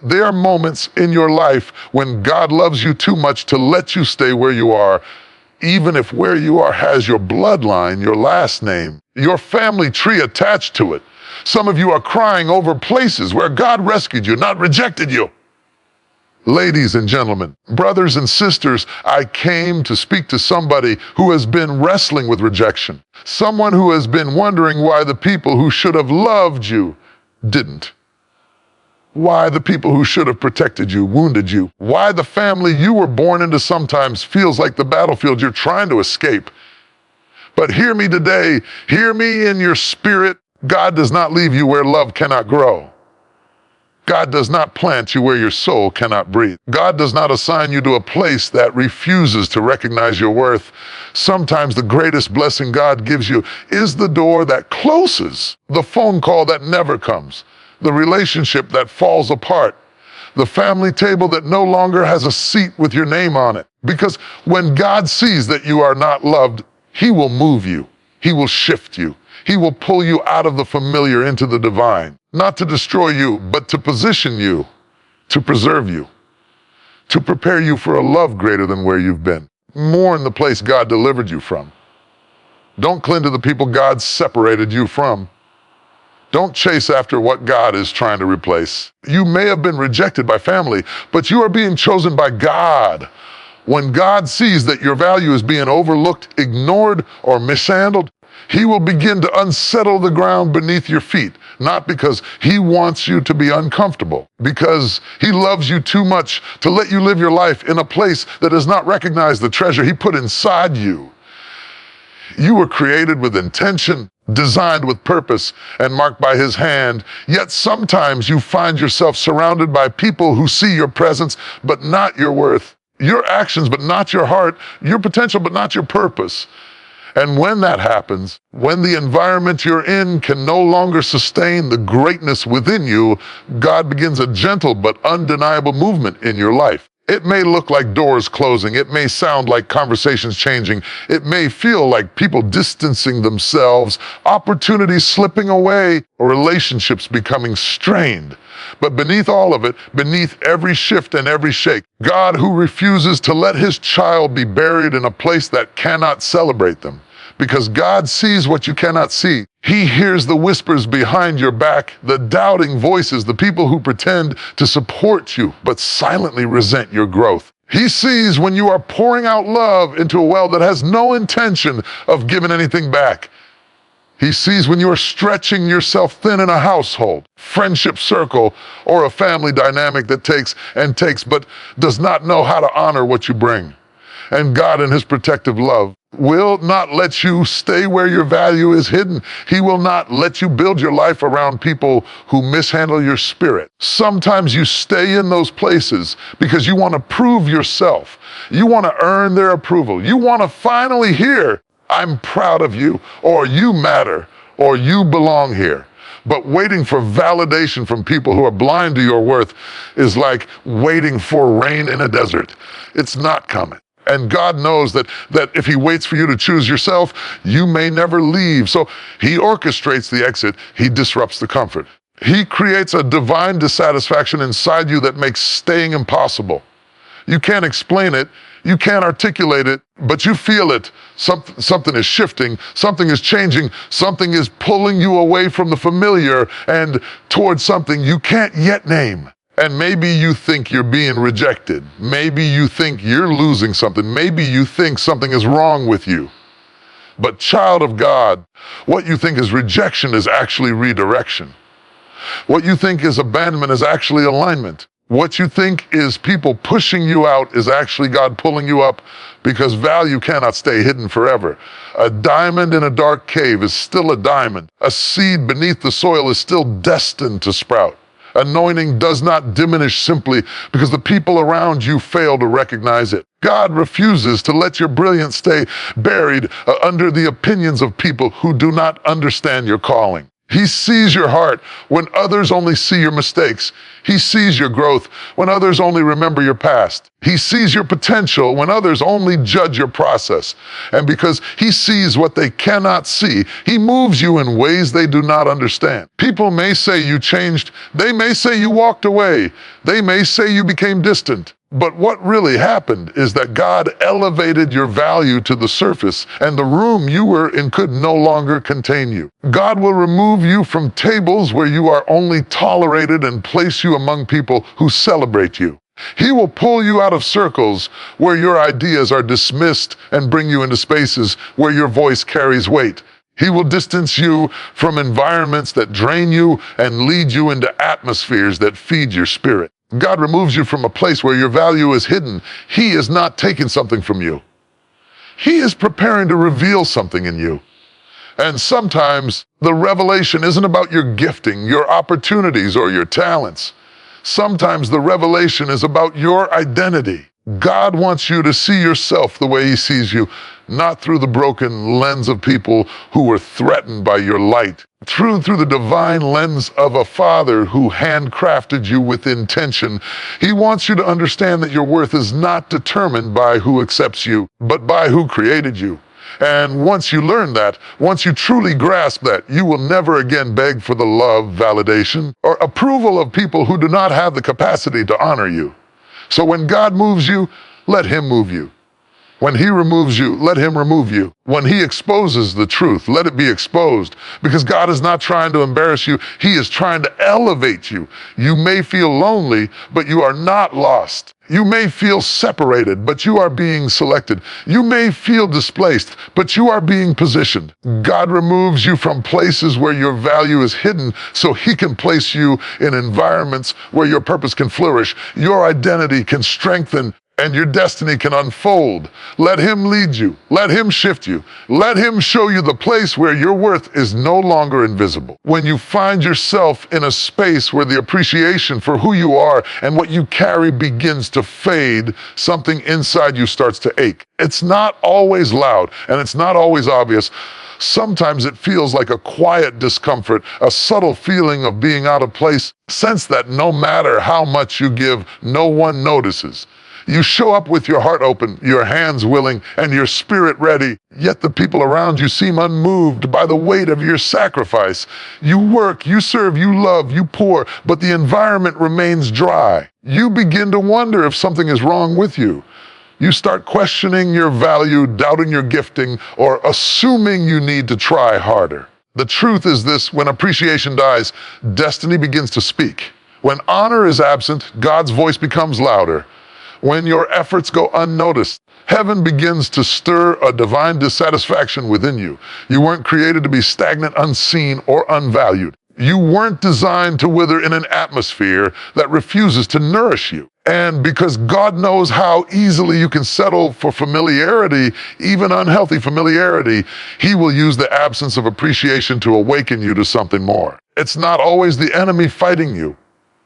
there are moments in your life when God loves you too much to let you stay where you are, even if where you are has your bloodline, your last name, your family tree attached to it. Some of you are crying over places where God rescued you, not rejected you. Ladies and gentlemen, brothers and sisters, I came to speak to somebody who has been wrestling with rejection. Someone who has been wondering why the people who should have loved you didn't. Why the people who should have protected you wounded you. Why the family you were born into sometimes feels like the battlefield you're trying to escape. But hear me today, hear me in your spirit. God does not leave you where love cannot grow. God does not plant you where your soul cannot breathe. God does not assign you to a place that refuses to recognize your worth. Sometimes the greatest blessing God gives you is the door that closes, the phone call that never comes, the relationship that falls apart, the family table that no longer has a seat with your name on it. Because when God sees that you are not loved, He will move you. He will shift you. He will pull you out of the familiar into the divine, not to destroy you, but to position you, to preserve you, to prepare you for a love greater than where you've been. Mourn the place God delivered you from. Don't cling to the people God separated you from. Don't chase after what God is trying to replace. You may have been rejected by family, but you are being chosen by God. When God sees that your value is being overlooked, ignored, or mishandled, He will begin to unsettle the ground beneath your feet, not because He wants you to be uncomfortable, because He loves you too much to let you live your life in a place that does not recognize the treasure He put inside you. You were created with intention, designed with purpose, and marked by His hand, yet sometimes you find yourself surrounded by people who see your presence, but not your worth, your actions, but not your heart, your potential, but not your purpose. And when that happens, when the environment you're in can no longer sustain the greatness within you, God begins a gentle but undeniable movement in your life. It may look like doors closing. It may sound like conversations changing. It may feel like people distancing themselves, opportunities slipping away, or relationships becoming strained. But beneath all of it, beneath every shift and every shake, God, who refuses to let His child be buried in a place that cannot celebrate them, because God sees what you cannot see. He hears the whispers behind your back, the doubting voices, the people who pretend to support you but silently resent your growth. He sees when you are pouring out love into a well that has no intention of giving anything back. He sees when you are stretching yourself thin in a household, friendship circle, or a family dynamic that takes and takes but does not know how to honor what you bring. And God, in His protective love, will not let you stay where your value is hidden. He will not let you build your life around people who mishandle your spirit. Sometimes you stay in those places because you want to prove yourself. You want to earn their approval. You want to finally hear, "I'm proud of you," or "You matter," or "You belong here." But waiting for validation from people who are blind to your worth is like waiting for rain in a desert. It's not coming. And God knows that if He waits for you to choose yourself, you may never leave. So He orchestrates the exit. He disrupts the comfort. He creates a divine dissatisfaction inside you that makes staying impossible. You can't explain it. You can't articulate it, but you feel it. Something is shifting. Something is changing. Something is pulling you away from the familiar and towards something you can't yet name. And maybe you think you're being rejected. Maybe you think you're losing something. Maybe you think something is wrong with you. But child of God, what you think is rejection is actually redirection. What you think is abandonment is actually alignment. What you think is people pushing you out is actually God pulling you up, because value cannot stay hidden forever. A diamond in a dark cave is still a diamond. A seed beneath the soil is still destined to sprout. Anointing does not diminish simply because the people around you fail to recognize it. God refuses to let your brilliance stay buried under the opinions of people who do not understand your calling. He sees your heart when others only see your mistakes. He sees your growth when others only remember your past. He sees your potential when others only judge your process. And because he sees what they cannot see, he moves you in ways they do not understand. People may say you changed. They may say you walked away. They may say you became distant. But what really happened is that God elevated your value to the surface, and the room you were in could no longer contain you. God will remove you from tables where you are only tolerated and place you among people who celebrate you. He will pull you out of circles where your ideas are dismissed and bring you into spaces where your voice carries weight. He will distance you from environments that drain you and lead you into atmospheres that feed your spirit. God removes you from a place where your value is hidden. He is not taking something from you. He is preparing to reveal something in you. And sometimes the revelation isn't about your gifting, your opportunities, or your talents. Sometimes the revelation is about your identity. God wants you to see yourself the way he sees you, not through the broken lens of people who were threatened by your light, through the divine lens of a father who handcrafted you with intention. He wants you to understand that your worth is not determined by who accepts you, but by who created you. And once you learn that, once you truly grasp that, you will never again beg for the love, validation, or approval of people who do not have the capacity to honor you. So when God moves you, let him move you. When he removes you, let him remove you. When he exposes the truth, let it be exposed. Because God is not trying to embarrass you. He is trying to elevate you. You may feel lonely, but you are not lost. You may feel separated, but you are being selected. You may feel displaced, but you are being positioned. God removes you from places where your value is hidden so he can place you in environments where your purpose can flourish, your identity can strengthen, and your destiny can unfold. Let him lead you. Let him shift you. Let him show you the place where your worth is no longer invisible. When you find yourself in a space where the appreciation for who you are and what you carry begins to fade, something inside you starts to ache. It's not always loud, and it's not always obvious. Sometimes it feels like a quiet discomfort, a subtle feeling of being out of place, sense that no matter how much you give, no one notices. You show up with your heart open, your hands willing, and your spirit ready, yet the people around you seem unmoved by the weight of your sacrifice. You work, you serve, you love, you pour, but the environment remains dry. You begin to wonder if something is wrong with you. You start questioning your value, doubting your gifting, or assuming you need to try harder. The truth is this: when appreciation dies, destiny begins to speak. When honor is absent, God's voice becomes louder. When your efforts go unnoticed, heaven begins to stir a divine dissatisfaction within you. You weren't created to be stagnant, unseen, or unvalued. You weren't designed to wither in an atmosphere that refuses to nourish you. And because God knows how easily you can settle for familiarity, even unhealthy familiarity, he will use the absence of appreciation to awaken you to something more. It's not always the enemy fighting you.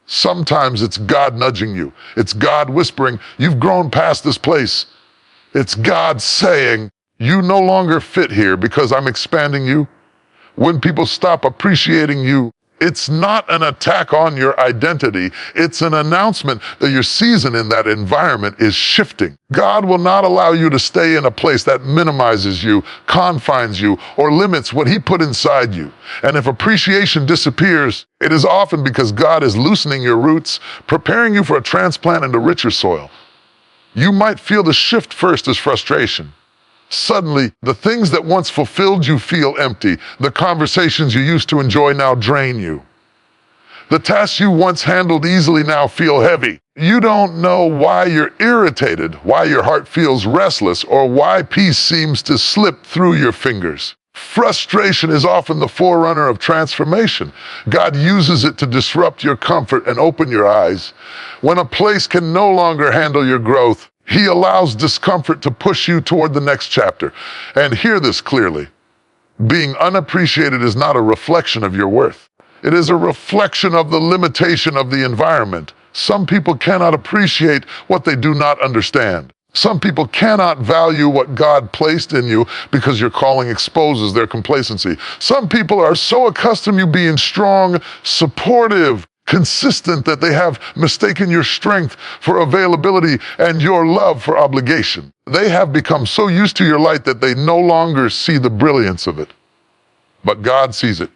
Sometimes it's God nudging you. It's God whispering, you've grown past this place. It's God saying, you no longer fit here because I'm expanding you. When people stop appreciating you, it's not an attack on your identity. It's an announcement that your season in that environment is shifting. God will not allow you to stay in a place that minimizes you, confines you, or limits what he put inside you. And if appreciation disappears, it is often because God is loosening your roots, preparing you for a transplant into richer soil. You might feel the shift first as frustration. Suddenly, the things that once fulfilled you feel empty. The conversations you used to enjoy now drain you. The tasks you once handled easily now feel heavy. You don't know why you're irritated, why your heart feels restless, or why peace seems to slip through your fingers. Frustration is often the forerunner of transformation. God uses it to disrupt your comfort and open your eyes. When a place can no longer handle your growth, he allows discomfort to push you toward the next chapter. And hear this clearly. Being unappreciated is not a reflection of your worth. It is a reflection of the limitation of the environment. Some people cannot appreciate what they do not understand. Some people cannot value what God placed in you because your calling exposes their complacency. Some people are so accustomed to you being strong, supportive, consistent that they have mistaken your strength for availability and your love for obligation. They have become so used to your light that they no longer see the brilliance of it. But God sees it.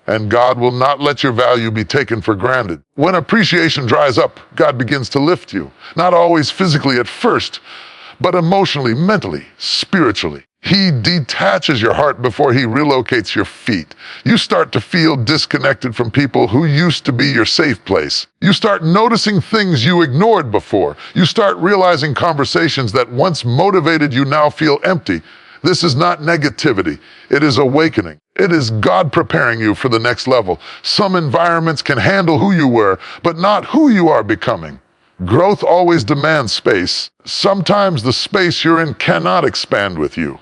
And God will not let your value be taken for granted. When appreciation dries up, God begins to lift you. Not always physically at first, but emotionally, mentally, spiritually. He detaches your heart before he relocates your feet. You start to feel disconnected from people who used to be your safe place. You start noticing things you ignored before. You start realizing conversations that once motivated you now feel empty. This is not negativity. It is awakening. It is God preparing you for the next level. Some environments can handle who you were, but not who you are becoming. Growth always demands space. Sometimes the space you're in cannot expand with you.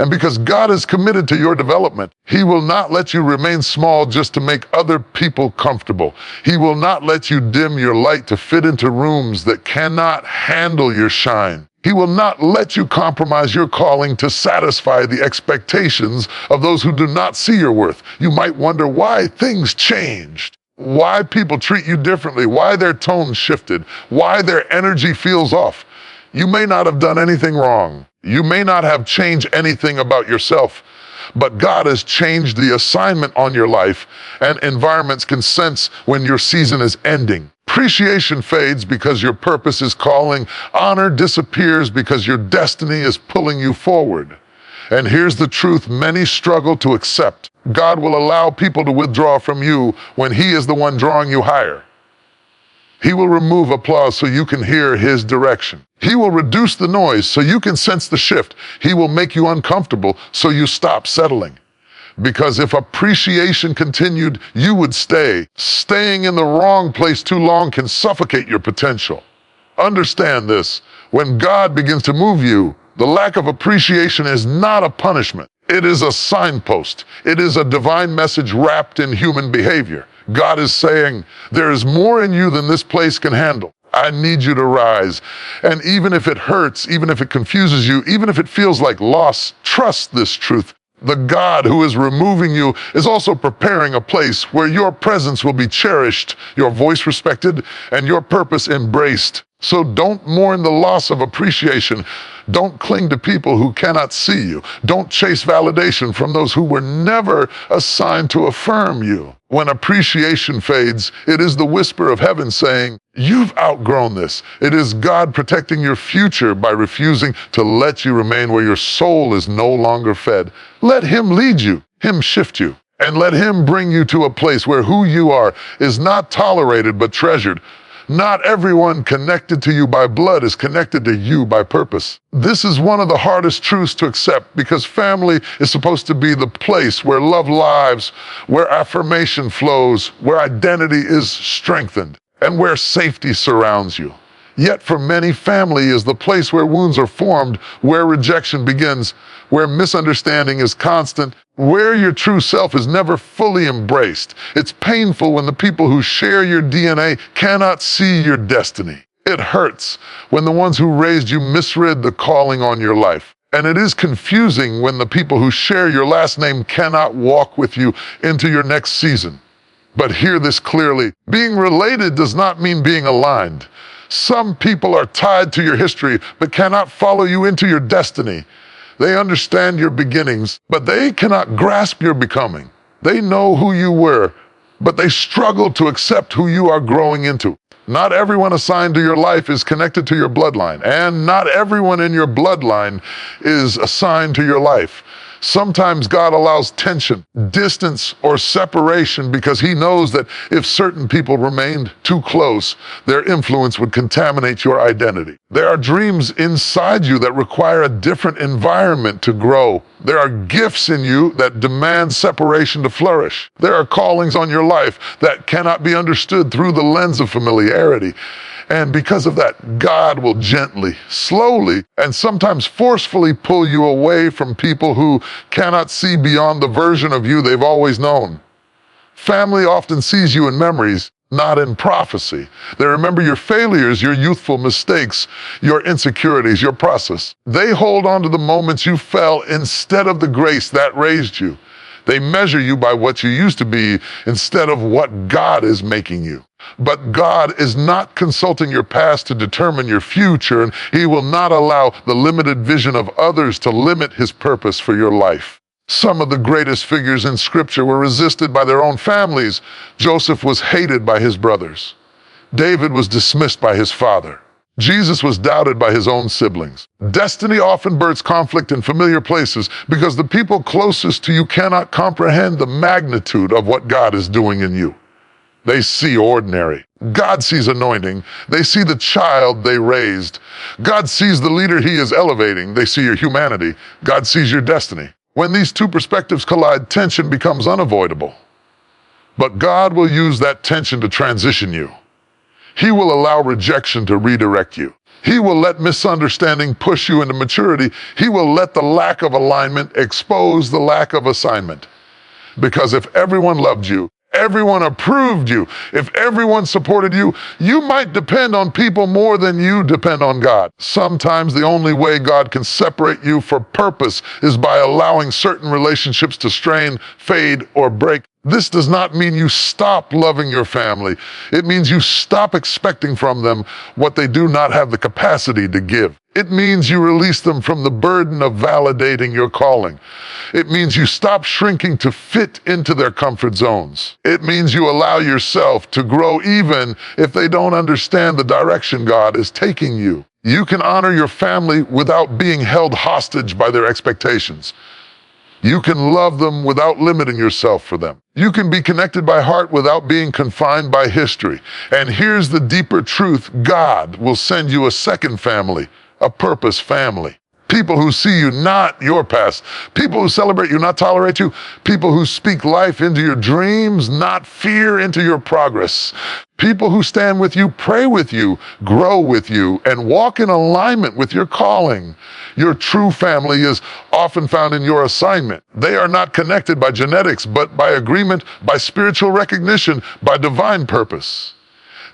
And because God is committed to your development, he will not let you remain small just to make other people comfortable. He will not let you dim your light to fit into rooms that cannot handle your shine. He will not let you compromise your calling to satisfy the expectations of those who do not see your worth. You might wonder why things changed, why people treat you differently, why their tone shifted, why their energy feels off. You may not have done anything wrong. You may not have changed anything about yourself, but God has changed the assignment on your life, and environments can sense when your season is ending. Appreciation fades because your purpose is calling. Honor disappears because your destiny is pulling you forward. And here's the truth many struggle to accept. God will allow people to withdraw from you when he is the one drawing you higher. He will remove applause so you can hear his direction. He will reduce the noise so you can sense the shift. He will make you uncomfortable so you stop settling. Because if appreciation continued, you would stay. Staying in the wrong place too long can suffocate your potential. Understand this. When God begins to move you, the lack of appreciation is not a punishment. It is a signpost. It is a divine message wrapped in human behavior. God is saying, there is more in you than this place can handle. I need you to rise. And even if it hurts, even if it confuses you, even if it feels like loss, trust this truth. The God who is removing you is also preparing a place where your presence will be cherished, your voice respected, and your purpose embraced. So don't mourn the loss of appreciation. Don't cling to people who cannot see you. Don't chase validation from those who were never assigned to affirm you. When appreciation fades, it is the whisper of heaven saying, you've outgrown this. It is God protecting your future by refusing to let you remain where your soul is no longer fed. Let him lead you, him shift you, and let him bring you to a place where who you are is not tolerated but treasured. Not everyone connected to you by blood is connected to you by purpose. This is one of the hardest truths to accept because family is supposed to be the place where love lives, where affirmation flows, where identity is strengthened, and where safety surrounds you. Yet for many, family is the place where wounds are formed, where rejection begins, where misunderstanding is constant, where your true self is never fully embraced. It's painful when the people who share your DNA cannot see your destiny. It hurts when the ones who raised you misread the calling on your life. And it is confusing when the people who share your last name cannot walk with you into your next season. But hear this clearly. Being related does not mean being aligned. Some people are tied to your history, but cannot follow you into your destiny. They understand your beginnings, but they cannot grasp your becoming. They know who you were, but they struggle to accept who you are growing into. Not everyone assigned to your life is connected to your bloodline, and not everyone in your bloodline is assigned to your life. Sometimes God allows tension, distance, or separation because he knows that if certain people remained too close, their influence would contaminate your identity. There are dreams inside you that require a different environment to grow. There are gifts in you that demand separation to flourish. There are callings on your life that cannot be understood through the lens of familiarity. And because of that, God will gently, slowly, and sometimes forcefully pull you away from people who cannot see beyond the version of you they've always known. Family often sees you in memories, not in prophecy. They remember your failures, your youthful mistakes, your insecurities, your process. They hold on to the moments you fell instead of the grace that raised you. They measure you by what you used to be instead of what God is making you. But God is not consulting your past to determine your future, and He will not allow the limited vision of others to limit His purpose for your life. Some of the greatest figures in Scripture were resisted by their own families. Joseph was hated by his brothers. David was dismissed by his father. Jesus was doubted by his own siblings. Destiny often births conflict in familiar places because the people closest to you cannot comprehend the magnitude of what God is doing in you. They see ordinary. God sees anointing. They see the child they raised. God sees the leader He is elevating. They see your humanity. God sees your destiny. When these two perspectives collide, tension becomes unavoidable. But God will use that tension to transition you. He will allow rejection to redirect you. He will let misunderstanding push you into maturity. He will let the lack of alignment expose the lack of assignment. Because if everyone loved you, everyone approved you, if everyone supported you, you might depend on people more than you depend on God. Sometimes the only way God can separate you for purpose is by allowing certain relationships to strain, fade, or break. This does not mean you stop loving your family. It means you stop expecting from them what they do not have the capacity to give. It means you release them from the burden of validating your calling. It means you stop shrinking to fit into their comfort zones. It means you allow yourself to grow even if they don't understand the direction God is taking you. You can honor your family without being held hostage by their expectations. You can love them without limiting yourself for them. You can be connected by heart without being confined by history. And here's the deeper truth: God will send you a second family, a purpose family. People who see you, not your past. People who celebrate you, not tolerate you. People who speak life into your dreams, not fear into your progress. People who stand with you, pray with you, grow with you, and walk in alignment with your calling. Your true family is often found in your assignment. They are not connected by genetics, but by agreement, by spiritual recognition, by divine purpose.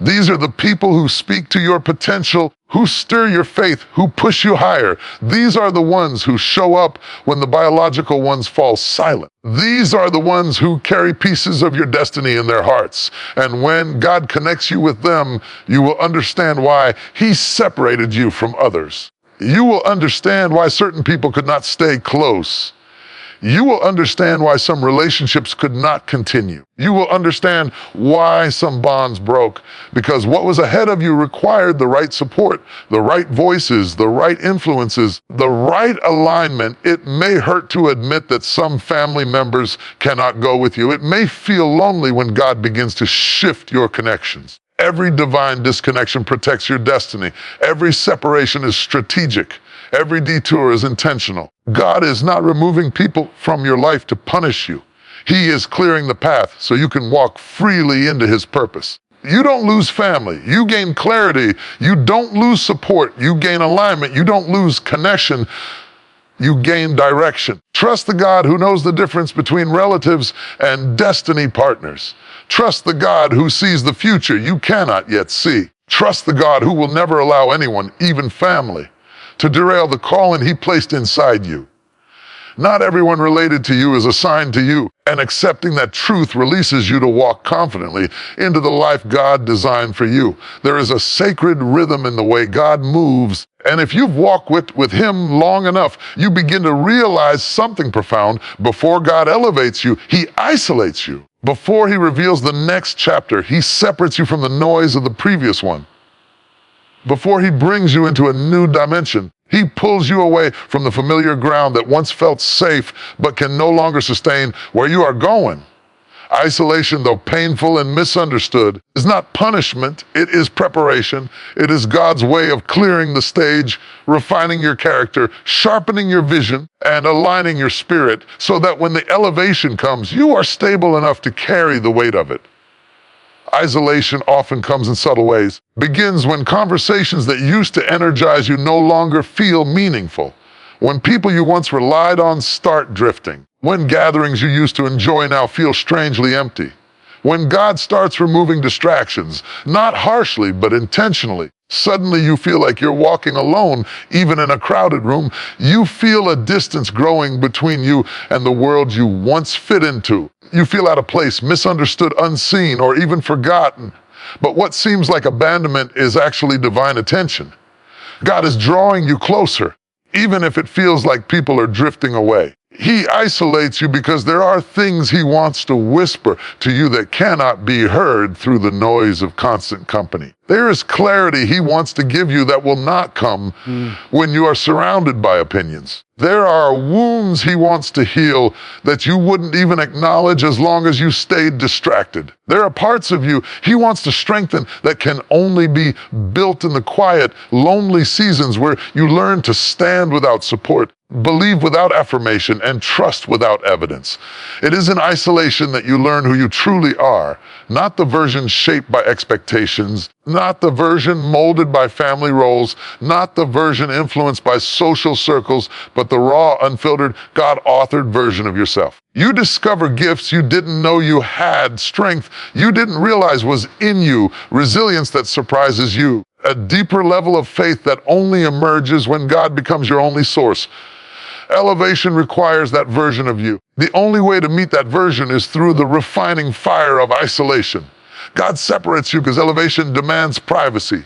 These are the people who speak to your potential, who stir your faith, who push you higher. These are the ones who show up when the biological ones fall silent. These are the ones who carry pieces of your destiny in their hearts. And when God connects you with them, you will understand why He separated you from others. You will understand why certain people could not stay close. You will understand why some relationships could not continue. You will understand why some bonds broke, because what was ahead of you required the right support, the right voices, the right influences, the right alignment. It may hurt to admit that some family members cannot go with you. It may feel lonely when God begins to shift your connections. Every divine disconnection protects your destiny. Every separation is strategic. Every detour is intentional. God is not removing people from your life to punish you. He is clearing the path so you can walk freely into His purpose. You don't lose family. You gain clarity. You don't lose support. You gain alignment. You don't lose connection. You gain direction. Trust the God who knows the difference between relatives and destiny partners. Trust the God who sees the future you cannot yet see. Trust the God who will never allow anyone, even family, to derail the calling He placed inside you. Not everyone related to you is assigned to you, and accepting that truth releases you to walk confidently into the life God designed for you. There is a sacred rhythm in the way God moves, and if you've walked with Him long enough, you begin to realize something profound. Before God elevates you, He isolates you. Before He reveals the next chapter, He separates you from the noise of the previous one. Before He brings you into a new dimension, He pulls you away from the familiar ground that once felt safe but can no longer sustain where you are going. Isolation, though painful and misunderstood, is not punishment. It is preparation. It is God's way of clearing the stage, refining your character, sharpening your vision, and aligning your spirit so that when the elevation comes, you are stable enough to carry the weight of it. Isolation often comes in subtle ways. Begins when conversations that used to energize you no longer feel meaningful. When people you once relied on start drifting. When gatherings you used to enjoy now feel strangely empty. When God starts removing distractions, not harshly, but intentionally, suddenly you feel like you're walking alone, even in a crowded room. You feel a distance growing between you and the world you once fit into. You feel out of place, misunderstood, unseen, or even forgotten. But what seems like abandonment is actually divine attention. God is drawing you closer, even if it feels like people are drifting away. He isolates you because there are things he wants to whisper to you that cannot be heard through the noise of constant company. There is clarity he wants to give you that will not come when you are surrounded by opinions. There are wounds he wants to heal that you wouldn't even acknowledge as long as you stayed distracted. There are parts of you he wants to strengthen that can only be built in the quiet, lonely seasons where you learn to stand without support, believe without affirmation, and trust without evidence. It is in isolation that you learn who you truly are, not the version shaped by expectations, not the version molded by family roles, not the version influenced by social circles, but the raw, unfiltered, God-authored version of yourself. You discover gifts you didn't know you had, strength you didn't realize was in you, resilience that surprises you, a deeper level of faith that only emerges when God becomes your only source. Elevation requires that version of you. The only way to meet that version is through the refining fire of isolation. God separates you because elevation demands privacy.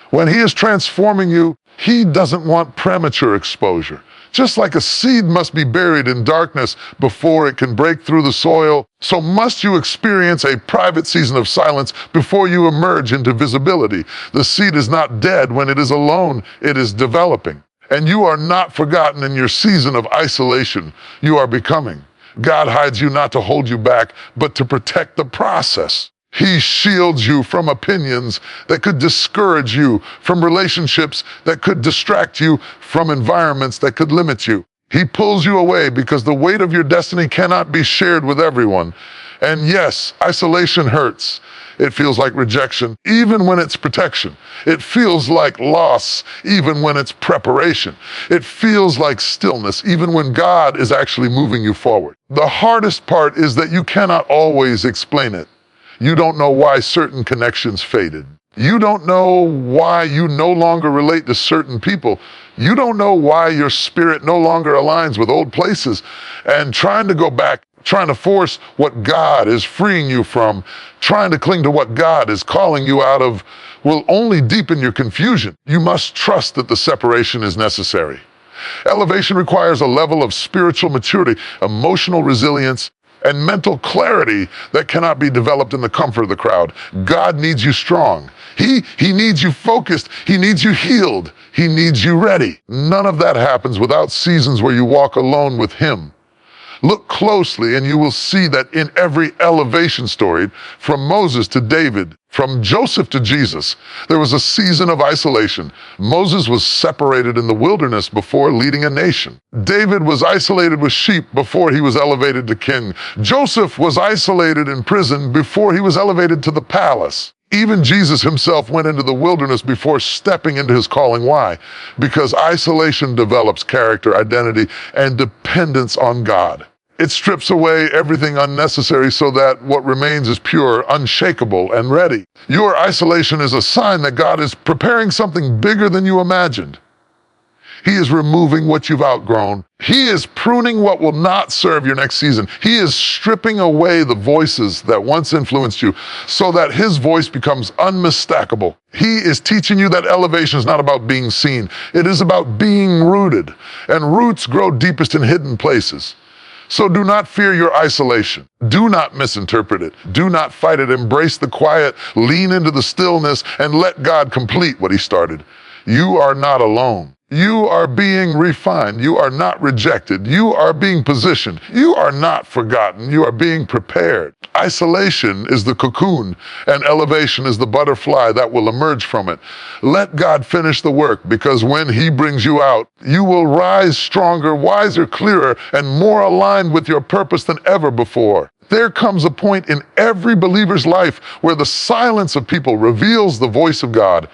When he is transforming you, he doesn't want premature exposure. Just like a seed must be buried in darkness before it can break through the soil, so must you experience a private season of silence before you emerge into visibility. The seed is not dead when it is alone, it is developing. And you are not forgotten in your season of isolation. You are becoming. God hides you not to hold you back, but to protect the process. He shields you from opinions that could discourage you, from relationships that could distract you, from environments that could limit you. He pulls you away because the weight of your destiny cannot be shared with everyone. And yes, isolation hurts. It feels like rejection, even when it's protection. It feels like loss, even when it's preparation. It feels like stillness, even when God is actually moving you forward. The hardest part is that you cannot always explain it. You don't know why certain connections faded. You don't know why you no longer relate to certain people. You don't know why your spirit no longer aligns with old places. And trying to go back, trying to force what God is freeing you from, trying to cling to what God is calling you out of, will only deepen your confusion. You must trust that the separation is necessary. Elevation requires a level of spiritual maturity, emotional resilience, and mental clarity that cannot be developed in the comfort of the crowd. God needs you strong. He needs you focused. He needs you healed. He needs you ready. None of that happens without seasons where you walk alone with him. Look closely and you will see that in every elevation story, from Moses to David, from Joseph to Jesus, there was a season of isolation. Moses was separated in the wilderness before leading a nation. David was isolated with sheep before he was elevated to king. Joseph was isolated in prison before he was elevated to the palace. Even Jesus himself went into the wilderness before stepping into his calling. Why? Because isolation develops character, identity, and dependence on God. It strips away everything unnecessary so that what remains is pure, unshakable, and ready. Your isolation is a sign that God is preparing something bigger than you imagined. He is removing what you've outgrown. He is pruning what will not serve your next season. He is stripping away the voices that once influenced you so that his voice becomes unmistakable. He is teaching you that elevation is not about being seen. It is about being rooted. And roots grow deepest in hidden places. So do not fear your isolation. Do not misinterpret it. Do not fight it. Embrace the quiet, lean into the stillness, and let God complete what he started. You are not alone. You are being refined. You are not rejected. You are being positioned. You are not forgotten. You are being prepared. Isolation is the cocoon, and elevation is the butterfly that will emerge from it. Let God finish the work, because when he brings you out, you will rise stronger, wiser, clearer, and more aligned with your purpose than ever before. There comes a point in every believer's life where the silence of people reveals the voice of God.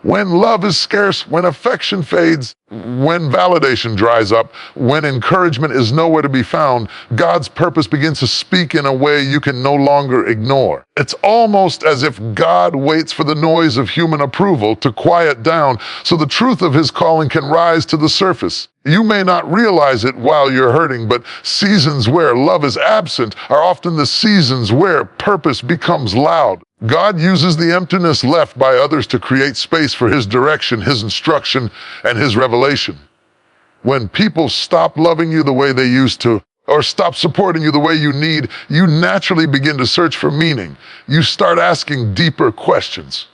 When love is scarce, when affection fades, when validation dries up, when encouragement is nowhere to be found, God's purpose begins to speak in a way you can no longer ignore. It's almost as if God waits for the noise of human approval to quiet down so the truth of his calling can rise to the surface. You may not realize it while you're hurting, but seasons where love is absent are often the seasons where purpose becomes loud. God uses the emptiness left by others to create space for his direction, his instruction, and his revelation. When people stop loving you the way they used to, or stop supporting you the way you need, you naturally begin to search for meaning. You start asking deeper questions.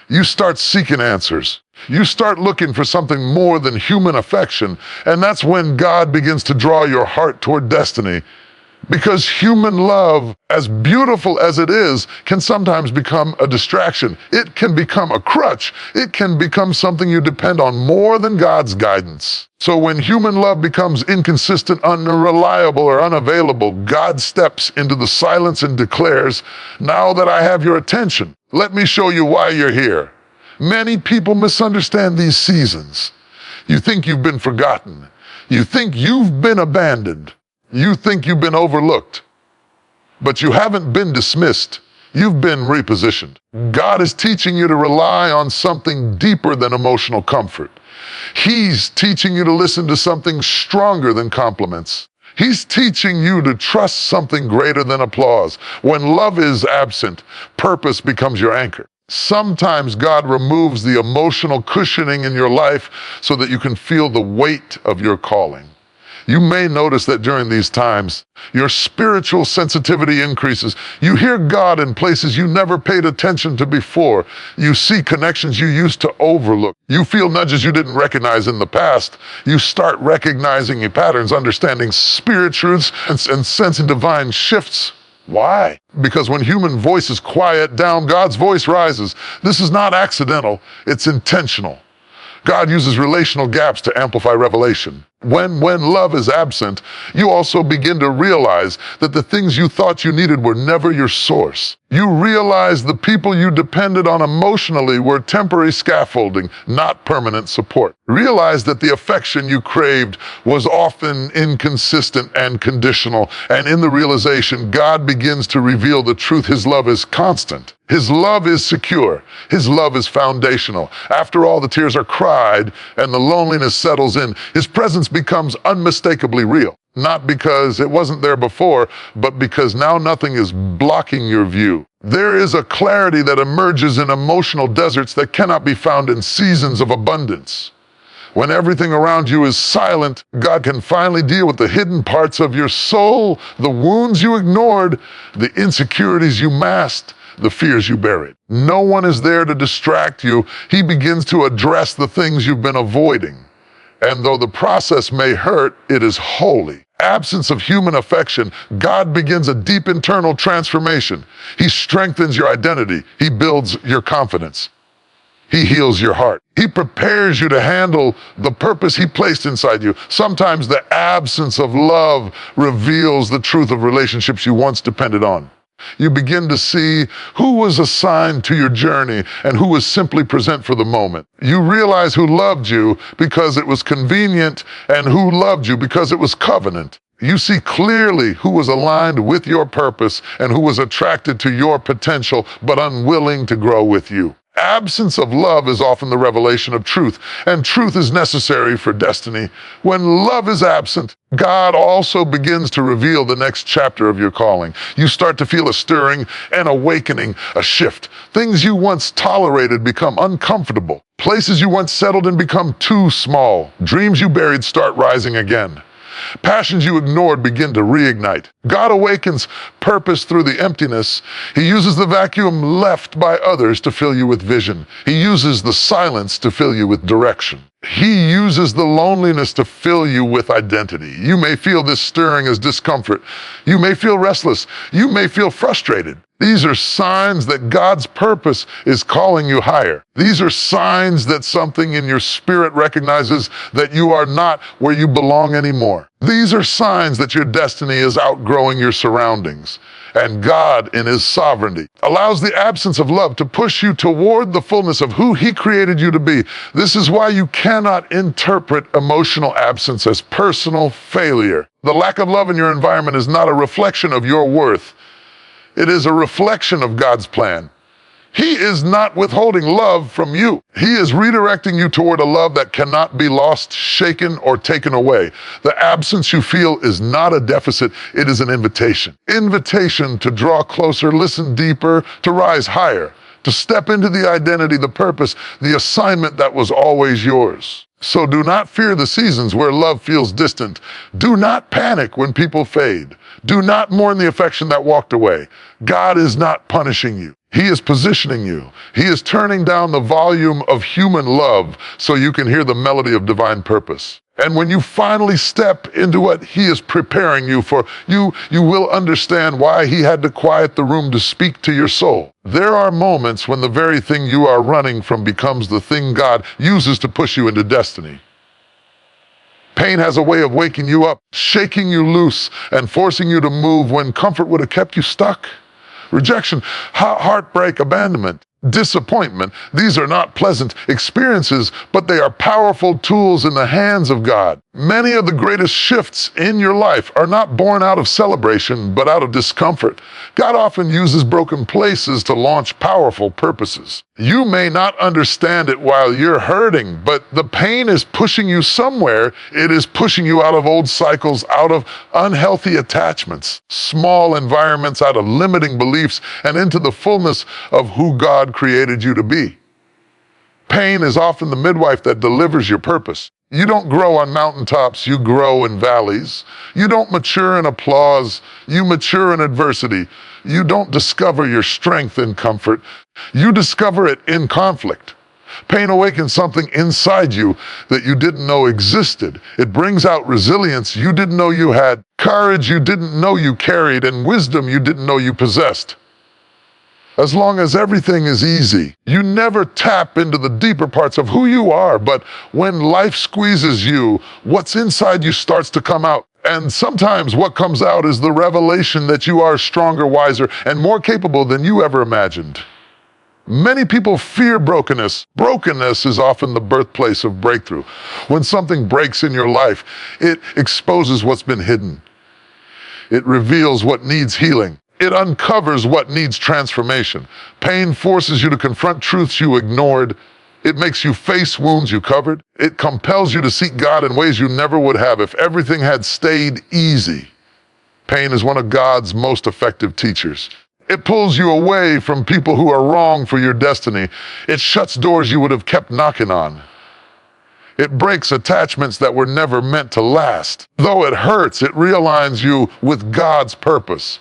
You start seeking answers. You start looking for something more than human affection, and that's when God begins to draw your heart toward destiny. Because human love, as beautiful as it is, can sometimes become a distraction. It can become a crutch. It can become something you depend on more than God's guidance. So when human love becomes inconsistent, unreliable, or unavailable, God steps into the silence and declares, "Now that I have your attention, let me show you why you're here." Many people misunderstand these seasons. You think you've been forgotten. You think you've been abandoned. You think you've been overlooked, but you haven't been dismissed. You've been repositioned. God is teaching you to rely on something deeper than emotional comfort. He's teaching you to listen to something stronger than compliments. He's teaching you to trust something greater than applause. When love is absent, purpose becomes your anchor. Sometimes God removes the emotional cushioning in your life so that you can feel the weight of your calling. You may notice that during these times, your spiritual sensitivity increases. You hear God in places you never paid attention to before. You see connections you used to overlook. You feel nudges you didn't recognize in the past. You start recognizing patterns, understanding spirit truths, and sensing divine shifts. Why? Because when human voices quiet down, God's voice rises. This is not accidental, it's intentional. God uses relational gaps to amplify revelation. When love is absent, you also begin to realize that the things you thought you needed were never your source. You realize the people you depended on emotionally were temporary scaffolding, not permanent support. Realize that the affection you craved was often inconsistent and conditional, and in the realization, God begins to reveal the truth. His love is constant. His love is secure. His love is foundational. After all the tears are cried and the loneliness settles in, his presence becomes unmistakably real. Not because it wasn't there before, but because now nothing is blocking your view. There is a clarity that emerges in emotional deserts that cannot be found in seasons of abundance. When everything around you is silent, God can finally deal with the hidden parts of your soul, the wounds you ignored, the insecurities you masked, the fears you buried. No one is there to distract you. He begins to address the things you've been avoiding. And though the process may hurt, it is holy. Absence of human affection, God begins a deep internal transformation. He strengthens your identity. He builds your confidence. He heals your heart. He prepares you to handle the purpose he placed inside you. Sometimes the absence of love reveals the truth of relationships you once depended on. You begin to see who was assigned to your journey and who was simply present for the moment. You realize who loved you because it was convenient and who loved you because it was covenant. You see clearly who was aligned with your purpose and who was attracted to your potential but unwilling to grow with you. Absence of love is often the revelation of truth, and truth is necessary for destiny. When love is absent, God also begins to reveal the next chapter of your calling. You start to feel a stirring, an awakening, a shift. Things you once tolerated become uncomfortable. Places you once settled in become too small. Dreams you buried start rising again. Passions you ignored begin to reignite. God awakens purpose through the emptiness. He uses the vacuum left by others to fill you with vision. He uses the silence to fill you with direction. He uses the loneliness to fill you with identity. You may feel this stirring as discomfort. You may feel restless. You may feel frustrated. These are signs that God's purpose is calling you higher. These are signs that something in your spirit recognizes that you are not where you belong anymore. These are signs that your destiny is outgrowing your surroundings. And God, in his sovereignty, allows the absence of love to push you toward the fullness of who he created you to be. This is why you cannot interpret emotional absence as personal failure. The lack of love in your environment is not a reflection of your worth. It is a reflection of God's plan. He is not withholding love from you. He is redirecting you toward a love that cannot be lost, shaken, or taken away. The absence you feel is not a deficit, it is an invitation. Invitation to draw closer, listen deeper, to rise higher, to step into the identity, the purpose, the assignment that was always yours. So do not fear the seasons where love feels distant. Do not panic when people fade. Do not mourn the affection that walked away. God is not punishing you. He is positioning you. He is turning down the volume of human love so you can hear the melody of divine purpose. And when you finally step into what he is preparing you for, you will understand why he had to quiet the room to speak to your soul. There are moments when the very thing you are running from becomes the thing God uses to push you into destiny. Pain has a way of waking you up, shaking you loose, and forcing you to move when comfort would have kept you stuck. Rejection, heartbreak, abandonment, disappointment. These are not pleasant experiences, but they are powerful tools in the hands of God. Many of the greatest shifts in your life are not born out of celebration, but out of discomfort. God often uses broken places to launch powerful purposes. You may not understand it while you're hurting, but the pain is pushing you somewhere. It is pushing you out of old cycles, out of unhealthy attachments, small environments, out of limiting beliefs, and into the fullness of who God created you to be. Pain is often the midwife that delivers your purpose. You don't grow on mountaintops, you grow in valleys. You don't mature in applause, you mature in adversity. You don't discover your strength in comfort, you discover it in conflict. Pain awakens something inside you that you didn't know existed. It brings out resilience you didn't know you had, courage you didn't know you carried, and wisdom you didn't know you possessed. As long as everything is easy, you never tap into the deeper parts of who you are. But when life squeezes you, what's inside you starts to come out. And sometimes what comes out is the revelation that you are stronger, wiser, and more capable than you ever imagined. Many people fear brokenness. Brokenness is often the birthplace of breakthrough. When something breaks in your life, it exposes what's been hidden. It reveals what needs healing. It uncovers what needs transformation. Pain forces you to confront truths you ignored. It makes you face wounds you covered. It compels you to seek God in ways you never would have if everything had stayed easy. Pain is one of God's most effective teachers. It pulls you away from people who are wrong for your destiny. It shuts doors you would have kept knocking on. It breaks attachments that were never meant to last. Though it hurts, it realigns you with God's purpose.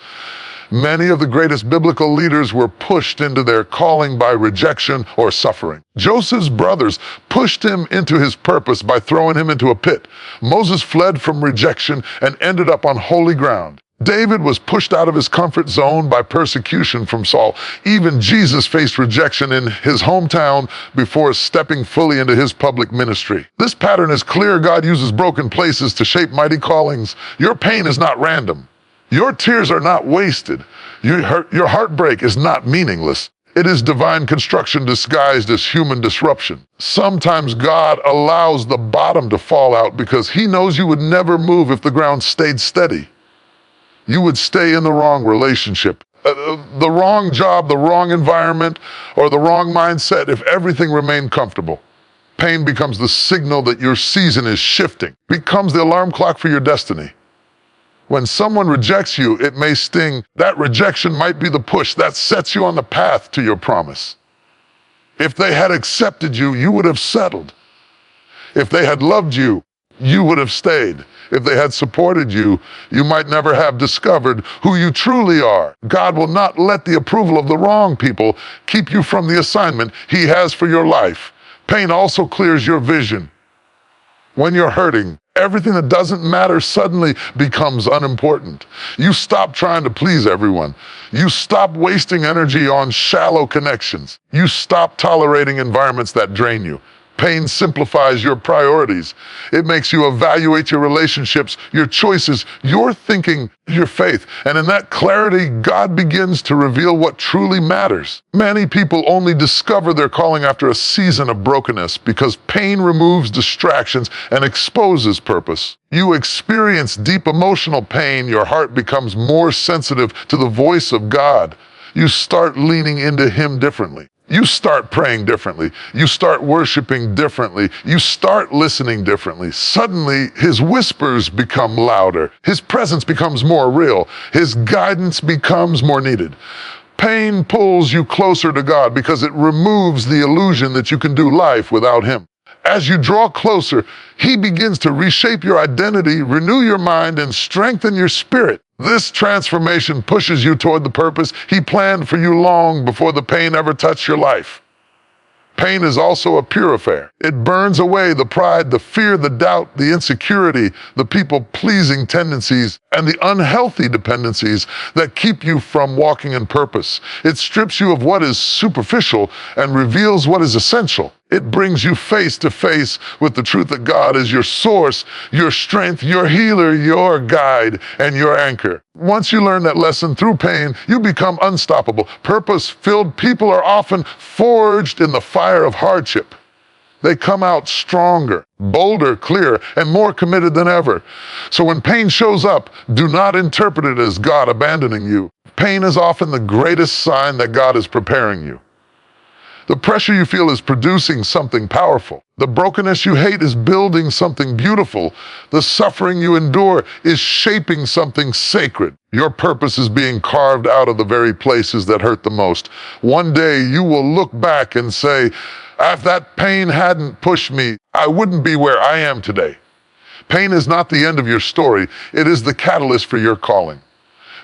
Many of the greatest biblical leaders were pushed into their calling by rejection or suffering. Joseph's brothers pushed him into his purpose by throwing him into a pit. Moses fled from rejection and ended up on holy ground. David was pushed out of his comfort zone by persecution from Saul. Even Jesus faced rejection in his hometown before stepping fully into his public ministry. This pattern is clear. God uses broken places to shape mighty callings. Your pain is not random. Your tears are not wasted. Your heartbreak is not meaningless. It is divine construction disguised as human disruption. Sometimes God allows the bottom to fall out because he knows you would never move if the ground stayed steady. You would stay in the wrong relationship, the wrong job, the wrong environment, or the wrong mindset if everything remained comfortable. Pain becomes the signal that your season is shifting, becomes the alarm clock for your destiny. When someone rejects you, it may sting. That rejection might be the push that sets you on the path to your promise. If they had accepted you, you would have settled. If they had loved you, you would have stayed. If they had supported you, you might never have discovered who you truly are. God will not let the approval of the wrong people keep you from the assignment he has for your life. Pain also clears your vision. When you're hurting, everything that doesn't matter suddenly becomes unimportant. You stop trying to please everyone. You stop wasting energy on shallow connections. You stop tolerating environments that drain you. Pain simplifies your priorities. It makes you evaluate your relationships, your choices, your thinking, your faith. And in that clarity, God begins to reveal what truly matters. Many people only discover their calling after a season of brokenness because pain removes distractions and exposes purpose. You experience deep emotional pain, your heart becomes more sensitive to the voice of God. You start leaning into Him differently. You start praying differently. You start worshiping differently. You start listening differently. Suddenly, His whispers become louder. His presence becomes more real. His guidance becomes more needed. Pain pulls you closer to God because it removes the illusion that you can do life without Him. As you draw closer, He begins to reshape your identity, renew your mind, and strengthen your spirit. This transformation pushes you toward the purpose He planned for you long before the pain ever touched your life. Pain is also a purifier. It burns away the pride, the fear, the doubt, the insecurity, the people-pleasing tendencies, and the unhealthy dependencies that keep you from walking in purpose. It strips you of what is superficial and reveals what is essential. It brings you face to face with the truth that God is your source, your strength, your healer, your guide, and your anchor. Once you learn that lesson through pain, you become unstoppable. Purpose-filled people are often forged in the fire of hardship. They come out stronger, bolder, clearer, and more committed than ever. So when pain shows up, do not interpret it as God abandoning you. Pain is often the greatest sign that God is preparing you. The pressure you feel is producing something powerful. The brokenness you hate is building something beautiful. The suffering you endure is shaping something sacred. Your purpose is being carved out of the very places that hurt the most. One day you will look back and say, if that pain hadn't pushed me, I wouldn't be where I am today. Pain is not the end of your story. It is the catalyst for your calling.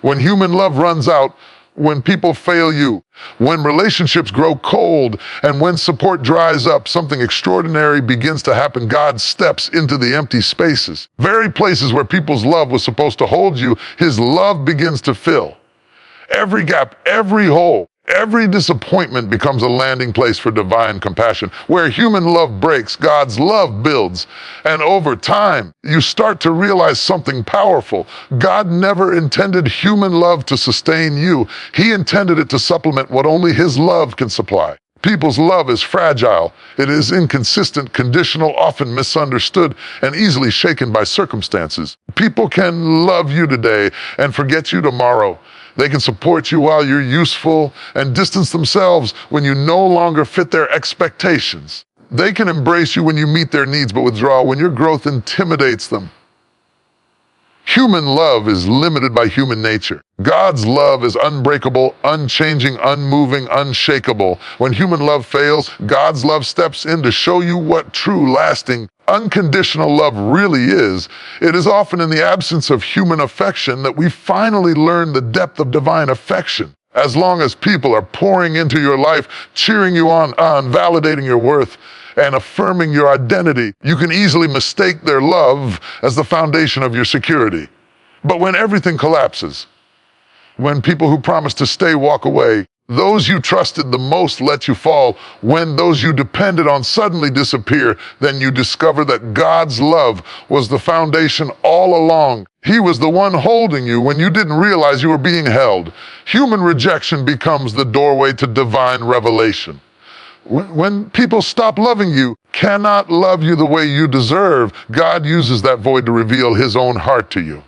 When human love runs out, when people fail you, when relationships grow cold, and when support dries up, something extraordinary begins to happen. God steps into the empty spaces. Very places where people's love was supposed to hold you, His love begins to fill. Every gap, every hole, every disappointment becomes a landing place for divine compassion. Where human love breaks, God's love builds. And over time, you start to realize something powerful. God never intended human love to sustain you. He intended it to supplement what only His love can supply. People's love is fragile. It is inconsistent, conditional, often misunderstood, and easily shaken by circumstances. People can love you today and forget you tomorrow. They can support you while you're useful and distance themselves when you no longer fit their expectations. They can embrace you when you meet their needs, but withdraw when your growth intimidates them. Human love is limited by human nature. God's love is unbreakable, unchanging, unmoving, unshakable. When human love fails, God's love steps in to show you what true, lasting, unconditional love really is. It is often in the absence of human affection that we finally learn the depth of divine affection. As long as people are pouring into your life, cheering you on, validating your worth, and affirming your identity, you can easily mistake their love as the foundation of your security. But when everything collapses, when people who promise to stay walk away, those you trusted the most let you fall, when those you depended on suddenly disappear, then you discover that God's love was the foundation all along. He was the one holding you when you didn't realize you were being held. Human rejection becomes the doorway to divine revelation. When people stop loving you, cannot love you the way you deserve, God uses that void to reveal His own heart to you.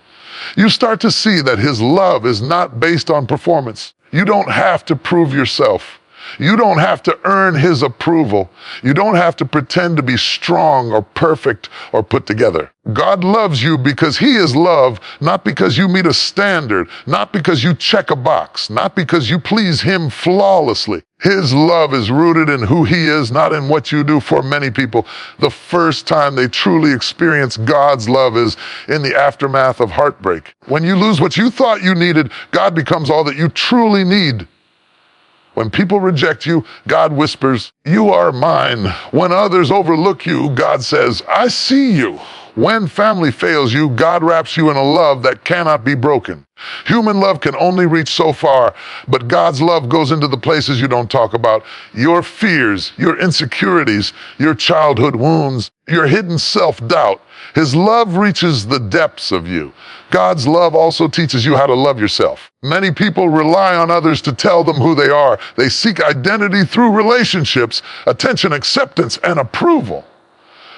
You start to see that His love is not based on performance. You don't have to prove yourself. You don't have to earn His approval. You don't have to pretend to be strong or perfect or put together. God loves you because He is love, not because you meet a standard, not because you check a box, not because you please Him flawlessly. His love is rooted in who He is, not in what you do. For many people, the first time they truly experience God's love is in the aftermath of heartbreak. When you lose what you thought you needed, God becomes all that you truly need. When people reject you, God whispers, "You are mine." When others overlook you, God says, "I see you." When family fails you, God wraps you in a love that cannot be broken. Human love can only reach so far, but God's love goes into the places you don't talk about. Your fears, your insecurities, your childhood wounds, your hidden self-doubt. His love reaches the depths of you. God's love also teaches you how to love yourself. Many people rely on others to tell them who they are. They seek identity through relationships, attention, acceptance, and approval.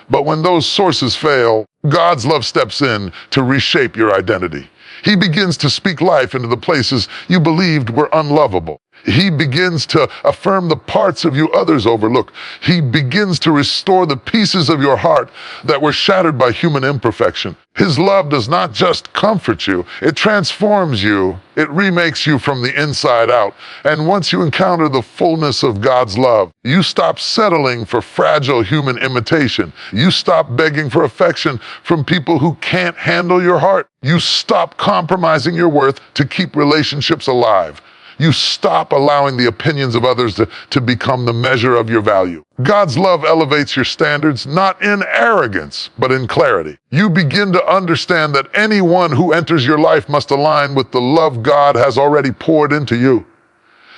But when those sources fail, God's love steps in to reshape your identity. He begins to speak life into the places you believed were unlovable. He begins to affirm the parts of you others overlook. He begins to restore the pieces of your heart that were shattered by human imperfection. His love does not just comfort you, it transforms you. It remakes you from the inside out. And once you encounter the fullness of God's love, you stop settling for fragile human imitation. You stop begging for affection from people who can't handle your heart. You stop compromising your worth to keep relationships alive. You stop allowing the opinions of others to become the measure of your value. God's love elevates your standards, not in arrogance, but in clarity. You begin to understand that anyone who enters your life must align with the love God has already poured into you.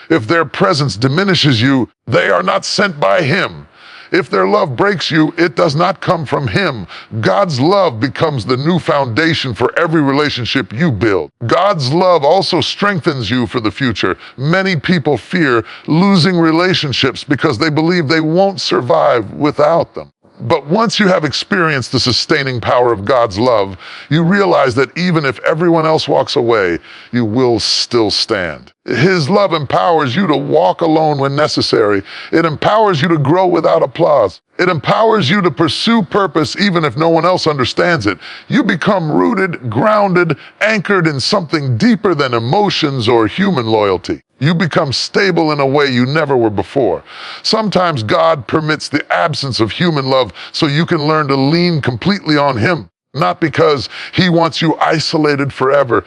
If their presence diminishes you, they are not sent by Him. If their love breaks you, it does not come from Him. God's love becomes the new foundation for every relationship you build. God's love also strengthens you for the future. Many people fear losing relationships because they believe they won't survive without them. But once you have experienced the sustaining power of God's love, you realize that even if everyone else walks away, you will still stand. His love empowers you to walk alone when necessary. It empowers you to grow without applause. It empowers you to pursue purpose even if no one else understands it. You become rooted, grounded, anchored in something deeper than emotions or human loyalty. You become stable in a way you never were before. Sometimes God permits the absence of human love so you can learn to lean completely on Him. Not because He wants you isolated forever,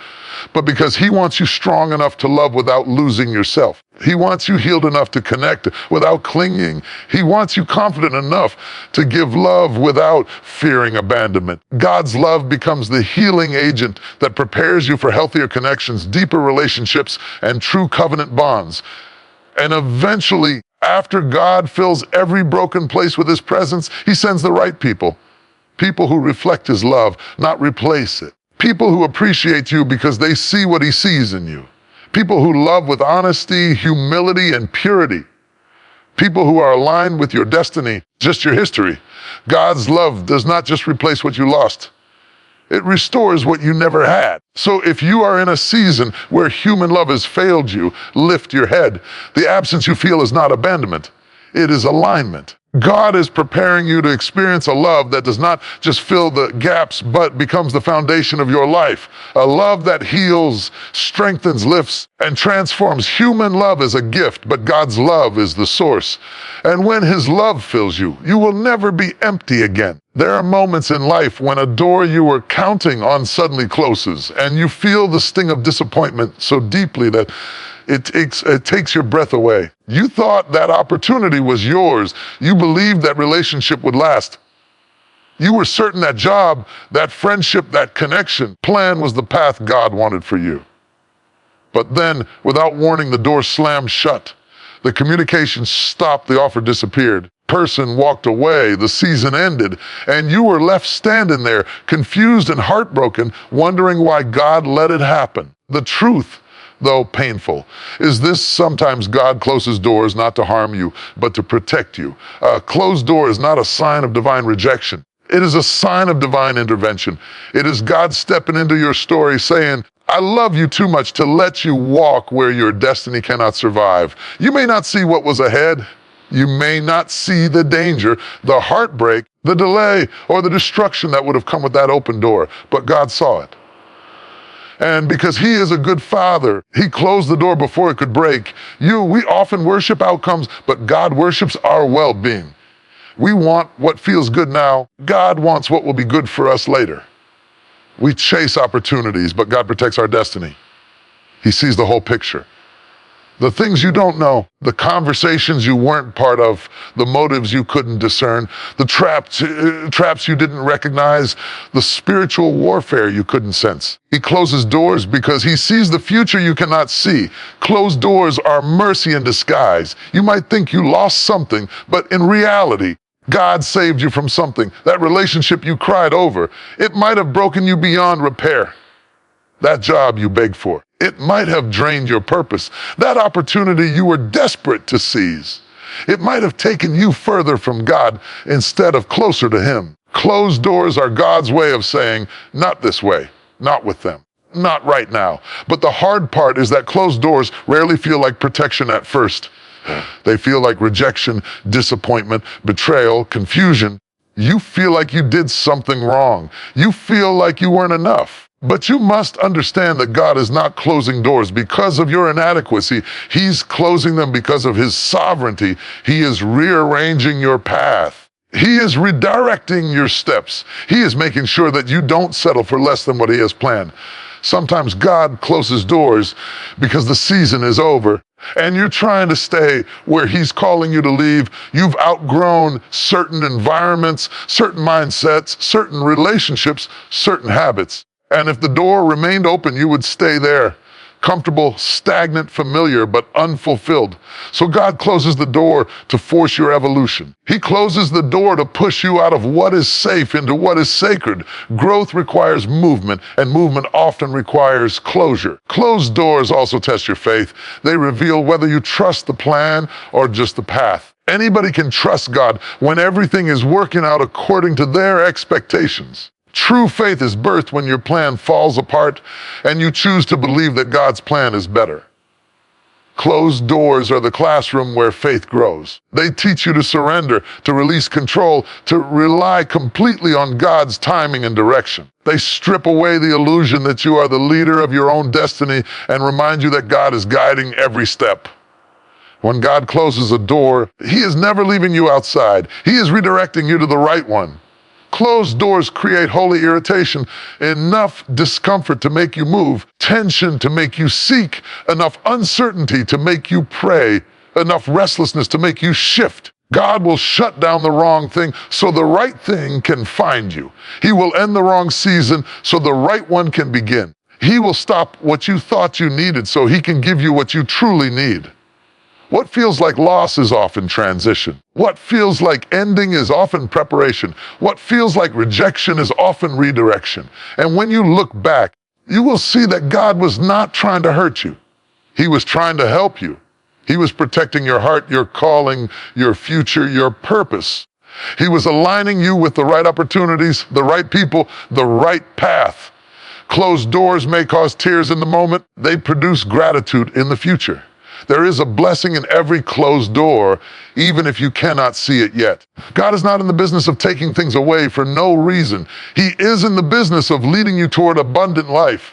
but because He wants you strong enough to love without losing yourself. He wants you healed enough to connect without clinging. He wants you confident enough to give love without fearing abandonment. God's love becomes the healing agent that prepares you for healthier connections, deeper relationships, and true covenant bonds. And eventually, after God fills every broken place with His presence, He sends the right people. People who reflect His love, not replace it. People who appreciate you because they see what He sees in you. People who love with honesty, humility, and purity. People who are aligned with your destiny, just your history. God's love does not just replace what you lost. It restores what you never had. So if you are in a season where human love has failed you, lift your head. The absence you feel is not abandonment. It is alignment. God is preparing you to experience a love that does not just fill the gaps, but becomes the foundation of your life. A love that heals, strengthens, lifts, and transforms. Human love is a gift, but God's love is the source. And when His love fills you, you will never be empty again. There are moments in life when a door you were counting on suddenly closes, and you feel the sting of disappointment so deeply that it takes your breath away. You thought that opportunity was yours. You believed that relationship would last. You were certain that job, that friendship, that connection, plan was the path God wanted for you. But then, without warning, the door slammed shut. The communication stopped, the offer disappeared. Person walked away, the season ended, and you were left standing there, confused and heartbroken, wondering why God let it happen. The truth, though painful, is this: sometimes God closes doors not to harm you, but to protect you. A closed door is not a sign of divine rejection. It is a sign of divine intervention. It is God stepping into your story saying, I love you too much to let you walk where your destiny cannot survive. You may not see what was ahead. You may not see the danger, the heartbreak, the delay, or the destruction that would have come with that open door, but God saw it. And because He is a good Father, He closed the door before it could break. We often worship outcomes, but God worships our well-being. We want what feels good now. God wants what will be good for us later. We chase opportunities, but God protects our destiny. He sees the whole picture. The things you don't know, the conversations you weren't part of, the motives you couldn't discern, the traps you didn't recognize, the spiritual warfare you couldn't sense. He closes doors because he sees the future you cannot see. Closed doors are mercy in disguise. You might think you lost something, but in reality, God saved you from something. That relationship you cried over, it might have broken you beyond repair. That job you begged for, it might have drained your purpose. That opportunity you were desperate to seize, it might have taken you further from God instead of closer to Him. Closed doors are God's way of saying, not this way, not with them, not right now. But the hard part is that closed doors rarely feel like protection at first. They feel like rejection, disappointment, betrayal, confusion. You feel like you did something wrong. You feel like you weren't enough. But you must understand that God is not closing doors because of your inadequacy. He's closing them because of His sovereignty. He is rearranging your path. He is redirecting your steps. He is making sure that you don't settle for less than what He has planned. Sometimes God closes doors because the season is over and you're trying to stay where He's calling you to leave. You've outgrown certain environments, certain mindsets, certain relationships, certain habits. And if the door remained open, you would stay there, comfortable, stagnant, familiar, but unfulfilled. So God closes the door to force your evolution. He closes the door to push you out of what is safe into what is sacred. Growth requires movement, and movement often requires closure. Closed doors also test your faith. They reveal whether you trust the plan or just the path. Anybody can trust God when everything is working out according to their expectations. True faith is birthed when your plan falls apart and you choose to believe that God's plan is better. Closed doors are the classroom where faith grows. They teach you to surrender, to release control, to rely completely on God's timing and direction. They strip away the illusion that you are the leader of your own destiny and remind you that God is guiding every step. When God closes a door, He is never leaving you outside. He is redirecting you to the right one. Closed doors create holy irritation, enough discomfort to make you move, tension to make you seek, enough uncertainty to make you pray, enough restlessness to make you shift. God will shut down the wrong thing so the right thing can find you. He will end the wrong season so the right one can begin. He will stop what you thought you needed so He can give you what you truly need. What feels like loss is often transition. What feels like ending is often preparation. What feels like rejection is often redirection. And when you look back, you will see that God was not trying to hurt you. He was trying to help you. He was protecting your heart, your calling, your future, your purpose. He was aligning you with the right opportunities, the right people, the right path. Closed doors may cause tears in the moment. They produce gratitude in the future. There is a blessing in every closed door, even if you cannot see it yet. God is not in the business of taking things away for no reason. He is in the business of leading you toward abundant life.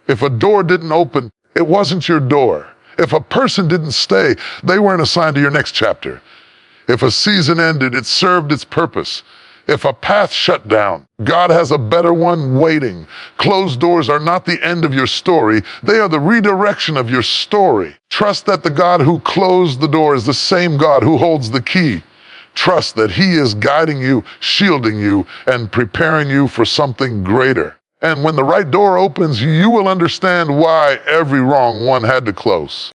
If a door didn't open, it wasn't your door. If a person didn't stay, they weren't assigned to your next chapter. If a season ended, it served its purpose. If a path shut down, God has a better one waiting. Closed doors are not the end of your story. They are the redirection of your story. Trust that the God who closed the door is the same God who holds the key. Trust that He is guiding you, shielding you, and preparing you for something greater. And when the right door opens, you will understand why every wrong one had to close.